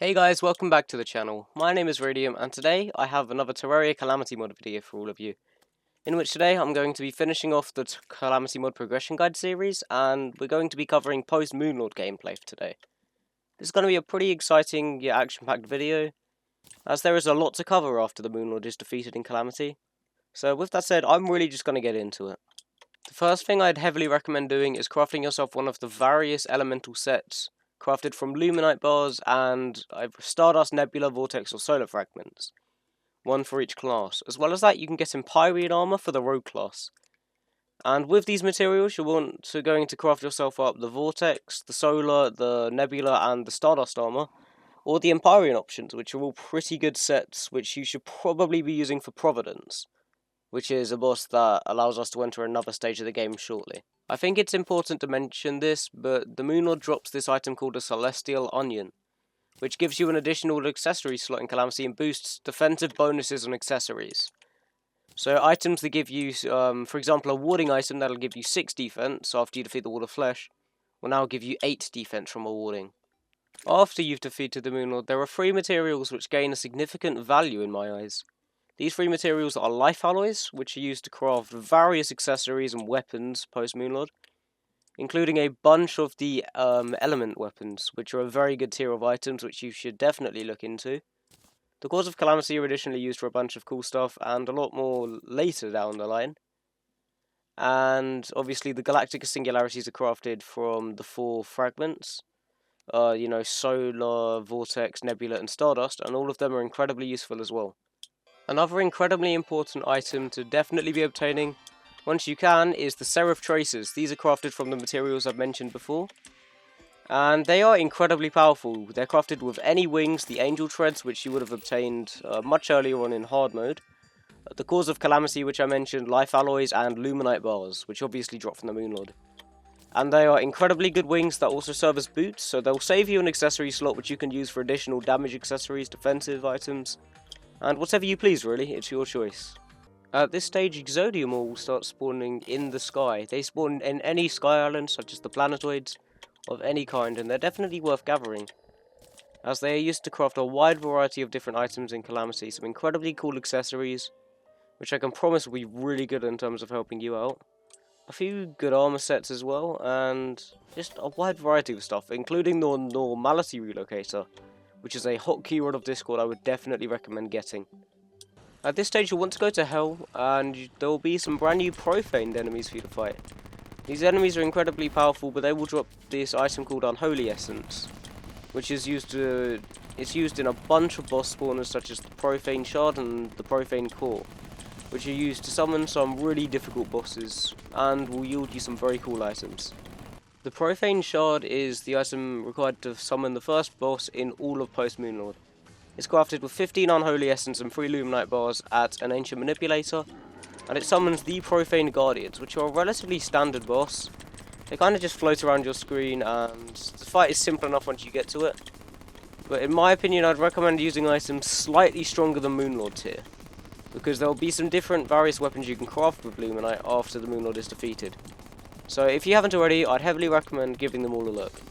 Hey guys, welcome back to the channel. My name is Radium and today I have another Terraria Calamity mod video for all of you. In which today I'm going to be finishing off the Calamity mod progression guide series and we're going to be covering post Moonlord gameplay for today. This is going to be a pretty exciting yet action-packed video as there is a lot to cover after the Moonlord is defeated in Calamity. So with that said, I'm really just going to get into it. The first thing I'd heavily recommend doing is crafting yourself one of the various elemental sets crafted from Luminite bars and Stardust, Nebula, Vortex or Solar Fragments. One for each class. As well as that, you can get Empyrean armor for the Rogue class. And with these materials, you'll want to craft yourself up the Vortex, the Solar, the Nebula and the Stardust armor, or the Empyrean options, which are all pretty good sets, which you should probably be using for Providence, which is a boss that allows us to enter another stage of the game shortly. I think it's important to mention this, but the Moonlord drops this item called a Celestial Onion, which gives you an additional accessory slot in Calamity and boosts defensive bonuses on accessories. So items that give you, for example, a warding item that'll give you 6 defense after you defeat the Wall of Flesh, will now give you 8 defense from a warding. After you've defeated the Moonlord, there are 3 materials which gain a significant value in my eyes. These 3 materials are life alloys, which are used to craft various accessories and weapons post-Moonlord, including a bunch of the element weapons, which are a very good tier of items which you should definitely look into. The Cores of Calamity are additionally used for a bunch of cool stuff, and a lot more later down the line. And obviously the Galactic Singularities are crafted from the 4 fragments, Solar, Vortex, Nebula and Stardust, and all of them are incredibly useful as well. Another incredibly important item to definitely be obtaining, once you can, is the Seraph Tracers. These are crafted from the materials I've mentioned before, and they are incredibly powerful. They're crafted with any wings, the Angel Treads, which you would have obtained much earlier on in hard mode, the Cores of Calamity, which I mentioned, Life Alloys, and Luminite Bars, which obviously drop from the Moonlord. And they are incredibly good wings that also serve as boots, so they'll save you an accessory slot which you can use for additional damage accessories, defensive items, and whatever you please really, it's your choice. At this stage, Exodium will start spawning in the sky. They spawn in any sky island, such as the planetoids, of any kind, and they're definitely worth gathering, as they are used to craft a wide variety of different items in Calamity, some incredibly cool accessories, which I can promise will be really good in terms of helping you out. A few good armor sets as well, and just a wide variety of stuff, including the Normality Relocator, which is a hot keyword of Discord I would definitely recommend getting. At this stage you'll want to go to Hell, and there will be some brand new profaned enemies for you to fight. These enemies are incredibly powerful, but they will drop this item called Unholy Essence, which is used in a bunch of boss spawners such as the Profane Shard and the Profane Core, which are used to summon some really difficult bosses, and will yield you some very cool items. The Profane Shard is the item required to summon the first boss in all of Post Moonlord. It's crafted with 15 Unholy Essence and 3 Luminite Bars at an Ancient Manipulator, and it summons the Profane Guardians, which are a relatively standard boss. They kind of just float around your screen, and the fight is simple enough once you get to it. But in my opinion, I'd recommend using items slightly stronger than Moonlord tier, because there will be some different various weapons you can craft with Luminite after the Moonlord is defeated. So if you haven't already, I'd heavily recommend giving them all a look.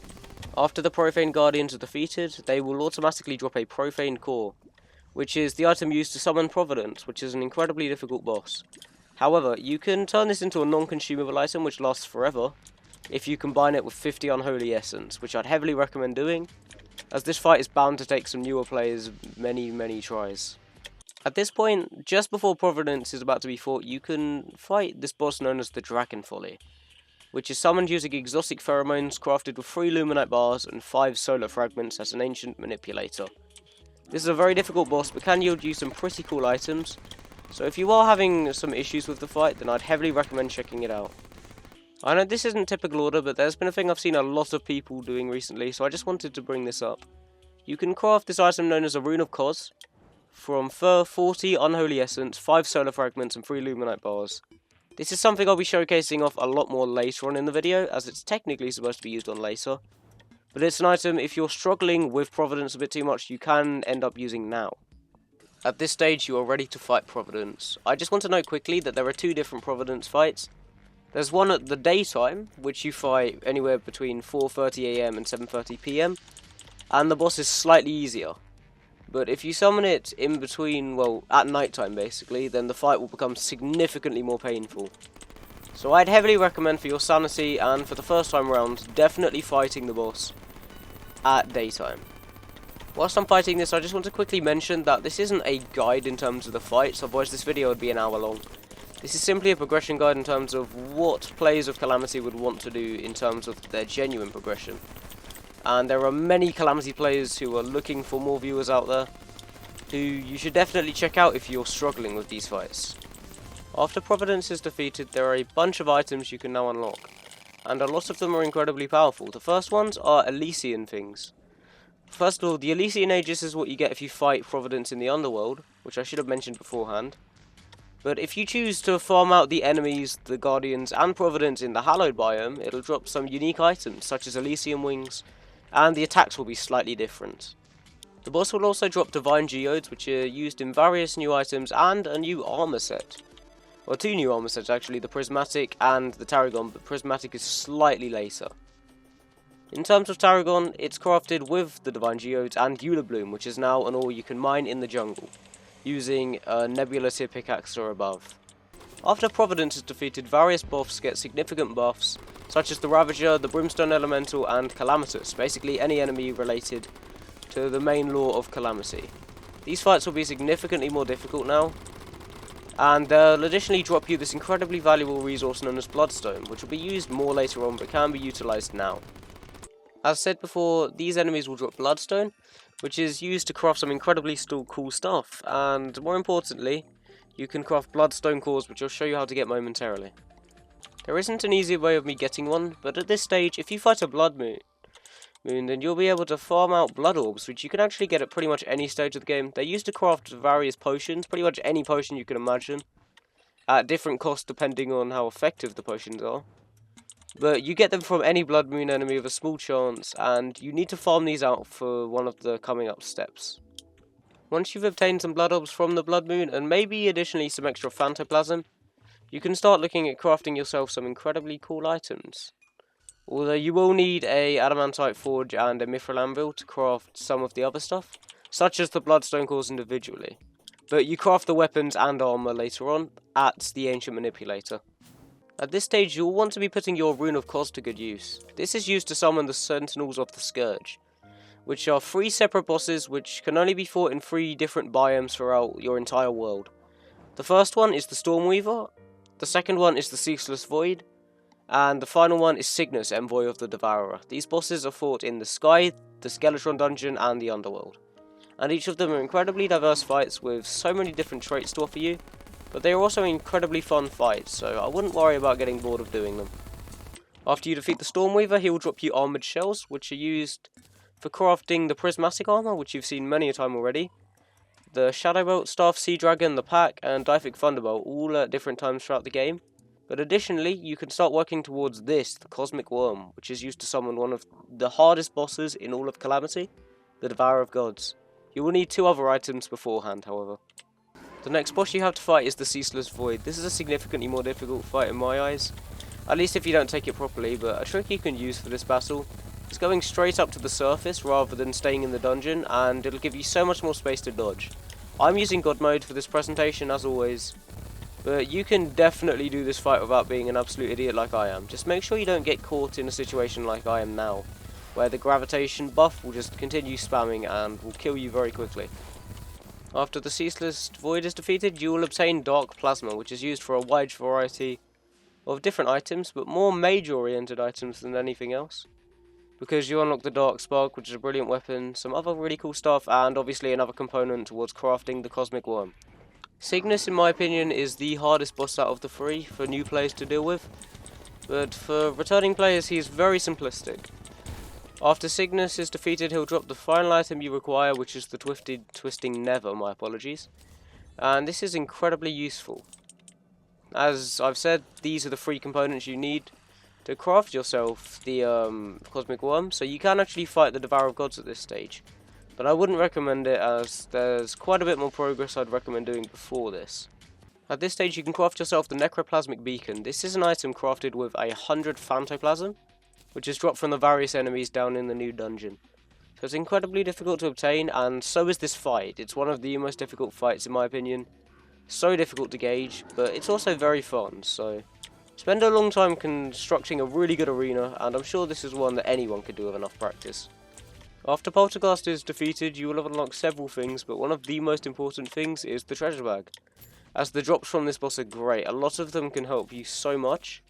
After the Profane Guardians are defeated, they will automatically drop a Profane Core, which is the item used to summon Providence, which is an incredibly difficult boss. However, you can turn this into a non-consumable item which lasts forever, if you combine it with 50 Unholy Essence, which I'd heavily recommend doing, as this fight is bound to take some newer players many tries. At this point, just before Providence is about to be fought, you can fight this boss known as the Dragon Folly, which is summoned using exotic pheromones crafted with 3 Luminite Bars and 5 Solar Fragments as an Ancient Manipulator. This is a very difficult boss, but can yield you some pretty cool items, so if you are having some issues with the fight, then I'd heavily recommend checking it out. I know this isn't typical order, but there's been a thing I've seen a lot of people doing recently, so I just wanted to bring this up. You can craft this item known as a Rune of Cos from 40 Unholy Essence, 5 Solar Fragments and 3 Luminite Bars. This is something I'll be showcasing off a lot more later on in the video, as it's technically supposed to be used on later. But it's an item, if you're struggling with Providence a bit too much, you can end up using now. At this stage, you are ready to fight Providence. I just want to note quickly that there are 2 different Providence fights. There's one at the daytime, which you fight anywhere between 4:30 AM and 7:30 PM. and the boss is slightly easier. But if you summon it in between, well, at night time basically, then the fight will become significantly more painful. So I'd heavily recommend for your sanity and for the first time around, definitely fighting the boss at daytime. Whilst I'm fighting this, I just want to quickly mention that this isn't a guide in terms of the fights, otherwise this video would be an hour long. This is simply a progression guide in terms of what players of Calamity would want to do in terms of their genuine progression. And there are many Calamity players who are looking for more viewers out there, who you should definitely check out if you're struggling with these fights. After Providence is defeated, there are a bunch of items you can now unlock, and a lot of them are incredibly powerful. The first ones are Elysian things. First of all, the Elysian Aegis is what you get if you fight Providence in the Underworld, which I should have mentioned beforehand. But if you choose to farm out the enemies, the Guardians, and Providence in the Hallowed biome, it'll drop some unique items, such as Elysian Wings, and the attacks will be slightly different. The boss will also drop Divine Geodes, which are used in various new items, and a new armor set. Well, two new armor sets actually, the Prismatic and the Tarragon, but Prismatic is slightly later. In terms of Tarragon, it's crafted with the Divine Geodes and Eula Bloom, which is now an ore you can mine in the jungle, using a Nebula tier pickaxe or above. After Providence is defeated, various buffs get significant buffs, such as the Ravager, the Brimstone Elemental, and Calamitous, basically any enemy related to the main lore of Calamity. These fights will be significantly more difficult now, and they'll additionally drop you this incredibly valuable resource known as Bloodstone, which will be used more later on but can be utilised now. As said before, these enemies will drop Bloodstone, which is used to craft some incredibly cool stuff, and more importantly, you can craft Bloodstone cores, which I'll show you how to get momentarily. There isn't an easy way of me getting one, but at this stage, if you fight a Blood Moon, then you'll be able to farm out Blood Orbs, which you can actually get at pretty much any stage of the game. They're used to craft various potions, pretty much any potion you can imagine, at different costs depending on how effective the potions are. But you get them from any Blood Moon enemy with a small chance, and you need to farm these out for one of the coming up steps. Once you've obtained some Blood Orbs from the Blood Moon, and maybe additionally some extra Phantoplasm, you can start looking at crafting yourself some incredibly cool items. Although you will need a Adamantite Forge and a Mithril Anvil to craft some of the other stuff, such as the Bloodstone cores individually. But you craft the weapons and armor later on at the Ancient Manipulator. At this stage, you'll want to be putting your Rune of Cos to good use. This is used to summon the Sentinels of the Scourge, which are 3 separate bosses which can only be fought in 3 different biomes throughout your entire world. The first one is the Stormweaver, the second one is the Ceaseless Void, and the final one is Cygnus, Envoy of the Devourer. These bosses are fought in the Sky, the Skeletron Dungeon, and the Underworld. And each of them are incredibly diverse fights with so many different traits to offer you, but they are also incredibly fun fights, so I wouldn't worry about getting bored of doing them. After you defeat the Stormweaver, he will drop you Armoured Shells, which are used for crafting the Prismatic Armour, which you've seen many a time already, the Shadowbolt, Staff, Sea Dragon, the Pack, and Dyphic Thunderbolt, all at different times throughout the game. But additionally, you can start working towards this, the Cosmic Worm, which is used to summon one of the hardest bosses in all of Calamity, the Devourer of Gods. You will need 2 other items beforehand, however. The next boss you have to fight is the Ceaseless Void. This is a significantly more difficult fight in my eyes, at least if you don't take it properly, but a trick you can use for this battle is going straight up to the surface rather than staying in the dungeon, and it'll give you so much more space to dodge. I'm using God mode for this presentation as always, but you can definitely do this fight without being an absolute idiot like I am. Just make sure you don't get caught in a situation like I am now, where the gravitation buff will just continue spamming and will kill you very quickly. After the Ceaseless Void is defeated, you will obtain Dark Plasma, which is used for a wide variety of different items, but more mage-oriented items than anything else. Because you unlock the Dark Spark, which is a brilliant weapon, some other really cool stuff, and obviously another component towards crafting the Cosmic Worm. Cygnus, in my opinion, is the hardest boss out of the 3 for new players to deal with, but for returning players he is very simplistic. After Cygnus is defeated, he'll drop the final item you require, which is the Twisting Nether, my apologies. And this is incredibly useful. As I've said, these are the 3 components you need to craft yourself the Cosmic Worm, so you can actually fight the Devourer of Gods at this stage. But I wouldn't recommend it, as there's quite a bit more progress I'd recommend doing before this. At this stage you can craft yourself the Necroplasmic Beacon. This is an item crafted with 100 Phantoplasm, which is dropped from the various enemies down in the new dungeon. So it's incredibly difficult to obtain, and so is this fight. It's one of the most difficult fights in my opinion. So difficult to gauge, but it's also very fun, so spend a long time constructing a really good arena, and I'm sure this is one that anyone could do with enough practice. After Poltergeist is defeated, you will have unlocked several things, but one of the most important things is the treasure bag. As the drops from this boss are great, a lot of them can help you so much.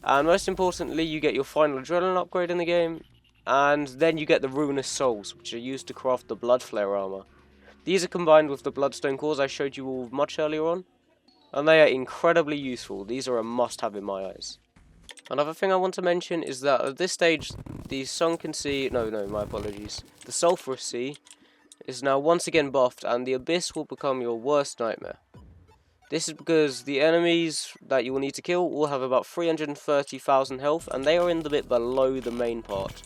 And most importantly, you get your final adrenaline upgrade in the game, and then you get the ruinous souls, which are used to craft the blood flare armor. These are combined with the bloodstone cores I showed you all much earlier on, and they are incredibly useful. These are a must-have in my eyes. Another thing I want to mention is that at this stage, the sunken sea, my apologies, the sulphurous sea is now once again buffed, and the abyss will become your worst nightmare. This is because the enemies that you will need to kill will have about 330,000 health, and they are in the bit below the main part.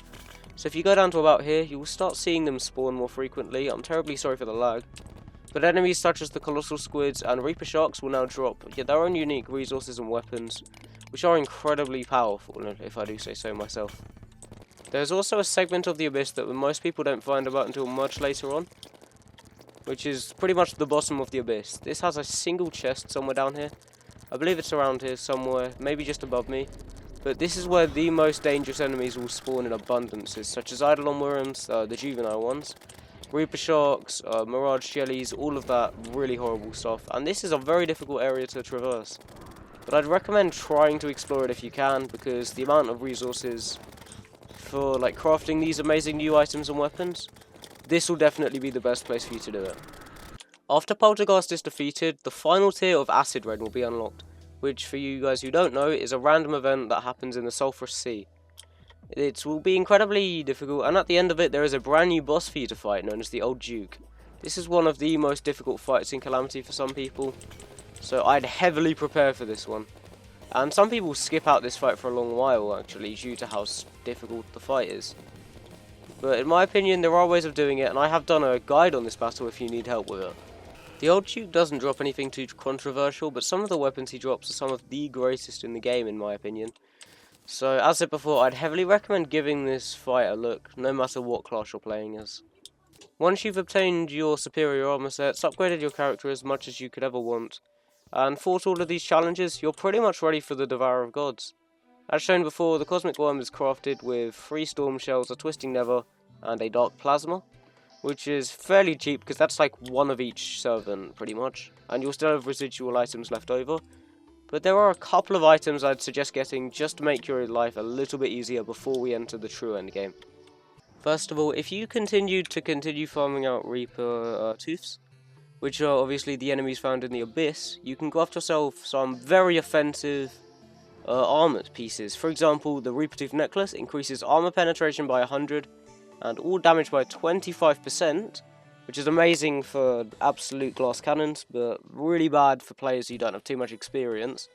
So if you go down to about here, you will start seeing them spawn more frequently. I'm terribly sorry for the lag. But enemies such as the colossal squids and reaper sharks will now drop their own unique resources and weapons, which are incredibly powerful, if I do say so myself. There's also a segment of the abyss that most people don't find about until much later on, which is pretty much the bottom of the abyss. This has a single chest somewhere down here. I believe it's around here somewhere, maybe just above me. But this is where the most dangerous enemies will spawn in abundances, such as Eidolon worms, the juvenile ones, reaper sharks, mirage jellies, all of that really horrible stuff. And this is a very difficult area to traverse. But I'd recommend trying to explore it if you can, because the amount of resources for crafting these amazing new items and weapons, this will definitely be the best place for you to do it. After Poltergeist is defeated, the final tier of Acid Rain will be unlocked, which for you guys who don't know is a random event that happens in the Sulphurous Sea. It will be incredibly difficult, and at the end of it there is a brand new boss for you to fight known as the Old Duke. This is one of the most difficult fights in Calamity for some people, so I'd heavily prepare for this one. And some people skip out this fight for a long while actually due to how difficult the fight is. But in my opinion there are ways of doing it, and I have done a guide on this battle if you need help with it. The Old Duke doesn't drop anything too controversial, but some of the weapons he drops are some of the greatest in the game in my opinion. So as said before, I'd heavily recommend giving this fight a look, no matter what class you're playing as. Once you've obtained your superior armor sets, upgraded your character as much as you could ever want, and fought all of these challenges, you're pretty much ready for the Devourer of Gods. As shown before, the Cosmic Worm is crafted with 3 Storm Shells, a Twisting Nether, and a Dark Plasma, which is fairly cheap because that's like one of each servant pretty much, and you'll still have residual items left over. But there are a couple of items I'd suggest getting just to make your life a little bit easier before we enter the true endgame. First of all, if you continue farming out Reaper Tooths, which are obviously the enemies found in the Abyss, you can craft yourself some very offensive armoured pieces. For example, the Reaper Tooth Necklace increases armour penetration by 100, and all damage by 25%, which is amazing for absolute glass cannons, but really bad for players who don't have too much experience,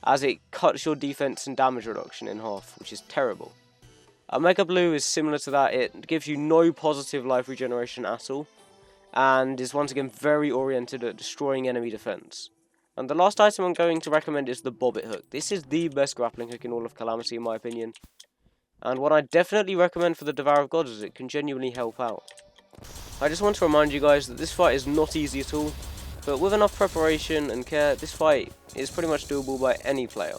as it cuts your defense and damage reduction in half, which is terrible. Mega Blue is similar to that. It gives you no positive life regeneration at all, and is once again very oriented at destroying enemy defense. And the last item I'm going to recommend is the Bobbit Hook. This is the best grappling hook in all of Calamity in my opinion, and what I definitely recommend for the Devourer of Gods is it can genuinely help out. I just want to remind you guys that this fight is not easy at all, but with enough preparation and care, this fight is pretty much doable by any player.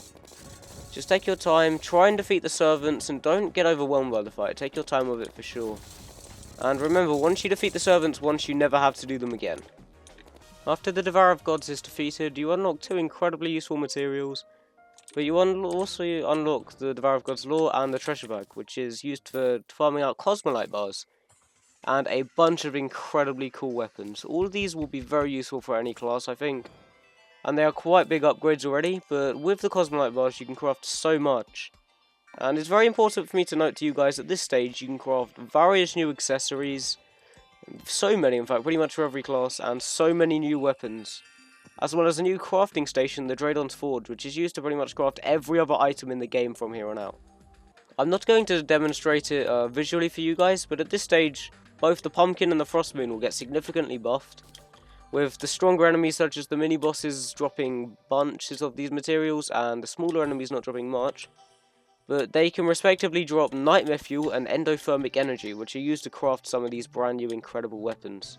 Just take your time, try and defeat the servants, and don't get overwhelmed by the fight. Take your time with it for sure. And remember, once you defeat the servants once, you never have to do them again. After the Devourer of Gods is defeated, you unlock 2 incredibly useful materials, but you also unlock the Devourer of Gods lore and the treasure bag, which is used for farming out Cosmolite bars, and a bunch of incredibly cool weapons. All of these will be very useful for any class, I think, and they are quite big upgrades already, but with the Cosmolite bars you can craft so much. And it's very important for me to note to you guys at this stage you can craft various new accessories, so many in fact, pretty much for every class, and so many new weapons. As well as a new crafting station, the Draydon's Forge, which is used to pretty much craft every other item in the game from here on out. I'm not going to demonstrate it visually for you guys, but at this stage, both the Pumpkin and the Frostmoon will get significantly buffed, with the stronger enemies such as the mini-bosses dropping bunches of these materials, and the smaller enemies not dropping much. but they can respectively drop nightmare fuel and endothermic energy, which are used to craft some of these brand new incredible weapons.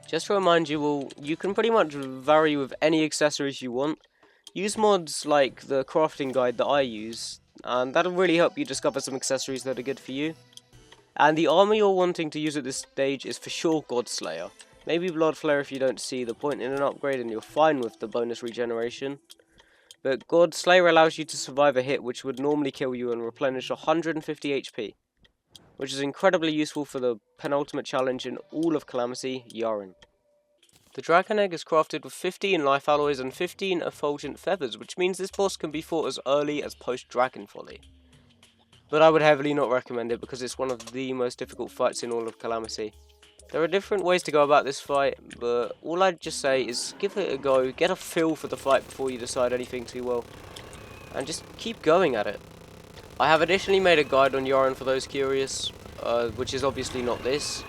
Just to remind you all, you can pretty much vary with any accessories you want. Use mods like the crafting guide that I use, and that'll really help you discover some accessories that are good for you. And the armor you're wanting to use at this stage is for sure Godslayer. Maybe Bloodflare if you don't see the point in an upgrade and you're fine with the bonus regeneration. But Godslayer allows you to survive a hit which would normally kill you and replenish 150 HP, which is incredibly useful for the penultimate challenge in all of Calamity, Yaren. The Dragon Egg is crafted with 15 life alloys and 15 effulgent feathers, which means this boss can be fought as early as post-Dragon Folly. But I would heavily not recommend it because it's one of the most difficult fights in all of Calamity. There are different ways to go about this fight, but all I'd just say is give it a go, get a feel for the fight before you decide anything too well, and just keep going at it. I have additionally made a guide on Yaren for those curious, which is obviously not this.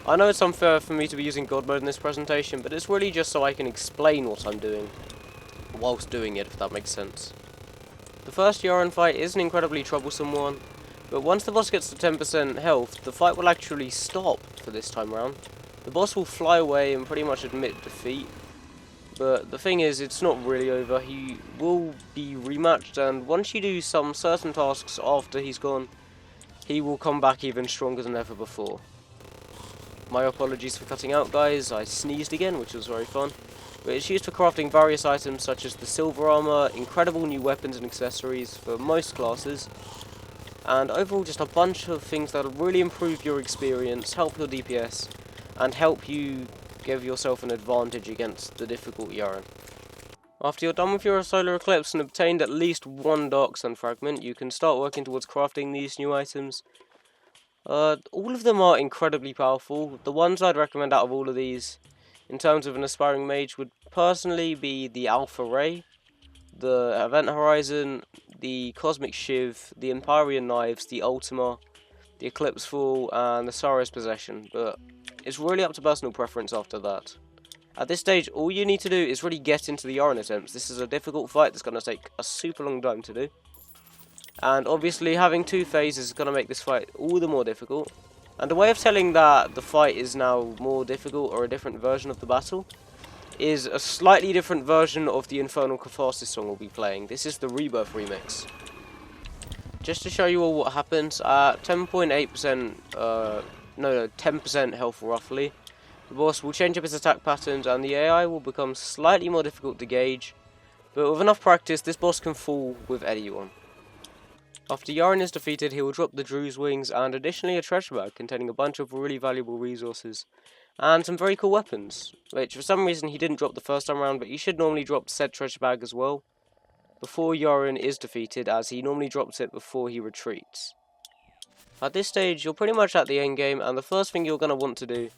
I know it's unfair for me to be using God mode in this presentation, but it's really just so I can explain what I'm doing, whilst doing it, if that makes sense. The first Yaren fight is an incredibly troublesome one, but once the boss gets to 10% health, the fight will actually stop for this time round. The boss will fly away and pretty much admit defeat, but the thing is, it's not really over. He will be rematched, and once you do some certain tasks after he's gone, he will come back even stronger than ever before. My apologies for cutting out, guys. I sneezed again, which was very fun. But it's used for crafting various items such as the silver armor, incredible new weapons and accessories for most classes, and overall just a bunch of things that will really improve your experience, help your DPS, and help you give yourself an advantage against the difficult Yaren. After you're done with your solar eclipse and obtained at least one dark sun fragment, you can start working towards crafting these new items. All of them are incredibly powerful. The ones I'd recommend out of all of these, in terms of an aspiring mage, would personally be the Alpha Ray, the Event Horizon, the Cosmic Shiv, the Empyrean Knives, the Ultima, the Eclipse Fall, and the Saria's Possession, but it's really up to personal preference after that. At this stage, all you need to do is really get into the Yaren attempts. This is a difficult fight that's going to take a super long time to do. And obviously having two phases is going to make this fight all the more difficult. And a way of telling that the fight is now more difficult or a different version of the battle is a slightly different version of the Infernal Catharsis song we'll be playing. This is the Rebirth remix. Just to show you all what happens, at 10.8%, 10% health roughly, the boss will change up his attack patterns and the AI will become slightly more difficult to gauge, but with enough practice this boss can fall with anyone. After Yaren is defeated, he will drop the Drew's Wings and additionally a treasure bag containing a bunch of really valuable resources and some very cool weapons, which for some reason he didn't drop the first time around, but he should normally drop said treasure bag as well before Yaren is defeated, as he normally drops it before he retreats. At this stage you're pretty much at the end game, and the first thing you're going to want to do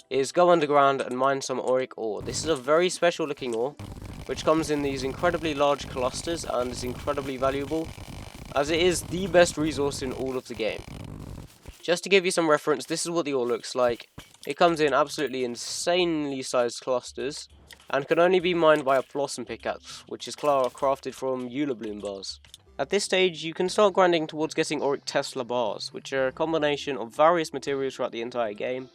is go underground and mine some auric ore. This is a very special looking ore, which comes in these incredibly large clusters and is incredibly valuable, as it is the best resource in all of the game. Just to give you some reference, this is what the ore looks like. It comes in absolutely insanely sized clusters, and can only be mined by a blossom pickaxe, which is crafted from Eula Bloom bars. At this stage, you can start grinding towards getting auric Tesla bars, which are a combination of various materials throughout the entire game,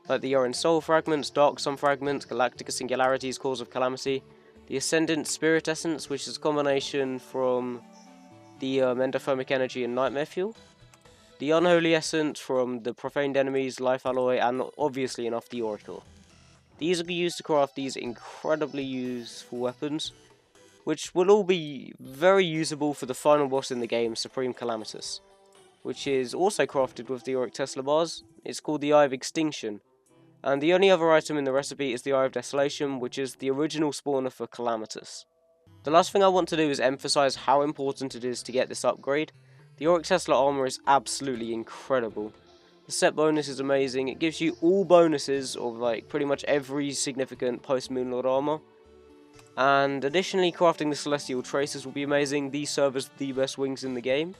like the Yaren Soul Fragments, Dark Sun Fragments, Galactica Singularities, Cause of Calamity, the Ascendant Spirit Essence, which is a combination from the Endothermic Energy and Nightmare Fuel, the Unholy Essence from the Profaned Enemies, Life Alloy, and obviously enough the Oracle. These will be used to craft these incredibly useful weapons, which will all be very usable for the final boss in the game, Supreme Calamitus, which is also crafted with the auric Tesla bars. It's called the Eye of Extinction, and the only other item in the recipe is the Eye of Desolation, which is the original spawner for Calamitus. The last thing I want to do is emphasize how important it is to get this upgrade. The auric Tesla armor is absolutely incredible. The set bonus is amazing. It gives you all bonuses of like pretty much every significant post-Moonlord armor. And additionally, crafting the Celestial Traces will be amazing. These serve as the best wings in the game.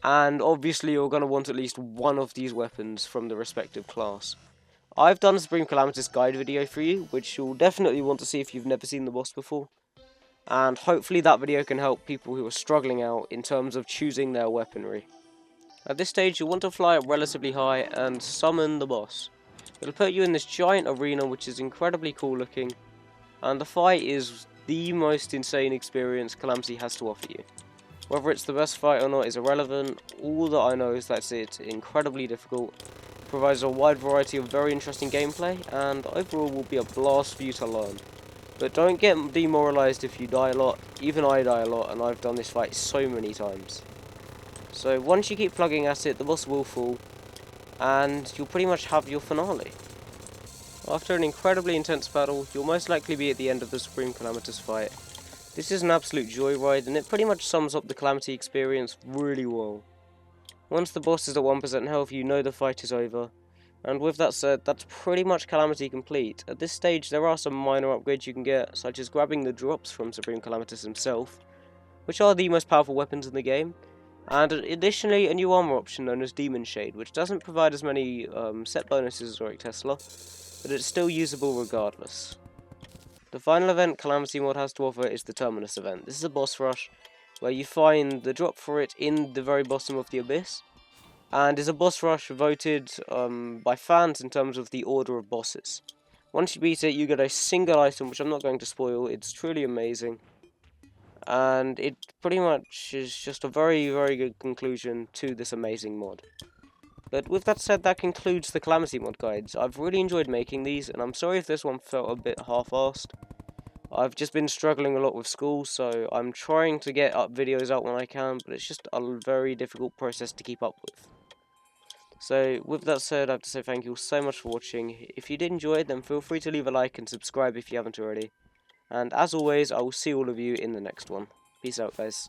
And obviously you're going to want at least one of these weapons from the respective class. I've done a Supreme Calamitus guide video for you, which you'll definitely want to see if you've never seen the boss before. and hopefully that video can help people who are struggling out in terms of choosing their weaponry. At this stage, you'll want to fly up relatively high and summon the boss. It'll put you in this giant arena, which is incredibly cool looking, and the fight is the most insane experience Calamity has to offer you. Whether it's the best fight or not is irrelevant. All that I know is that it's incredibly difficult, provides a wide variety of very interesting gameplay, and overall will be a blast for you to learn. But don't get demoralised if you die a lot. Even I die a lot, and I've done this fight so many times. So once you keep plugging at it, the boss will fall, and you'll pretty much have your finale. After an incredibly intense battle, you'll most likely be at the end of the Supreme Calamitous fight. This is an absolute joyride, and it pretty much sums up the Calamity experience really well. Once the boss is at 1% health, you know the fight is over. And with that said, that's pretty much Calamity complete. At this stage, there are some minor upgrades you can get, such as grabbing the drops from Supreme Calamitous himself, which are the most powerful weapons in the game, and additionally a new armor option known as Demon Shade, which doesn't provide as many set bonuses as Oric Tesla, but it's still usable regardless. The final event Calamity Mod has to offer is the Terminus event. This is a boss rush, where you find the drop for it in the very bottom of the abyss, and is a boss rush voted by fans in terms of the order of bosses. Once you beat it, you get a single item, which I'm not going to spoil. It's truly amazing, and it pretty much is just a very, very good conclusion to this amazing mod. But with that said, that concludes the Calamity mod guides. I've really enjoyed making these, and I'm sorry if this one felt a bit half-assed. I've just been struggling a lot with school, so I'm trying to get videos out when I can, but it's just a very difficult process to keep up with. So with that said, I have to say thank you all so much for watching. If you did enjoy it, then feel free to leave a like and subscribe if you haven't already. And as always, I will see all of you in the next one. Peace out, guys.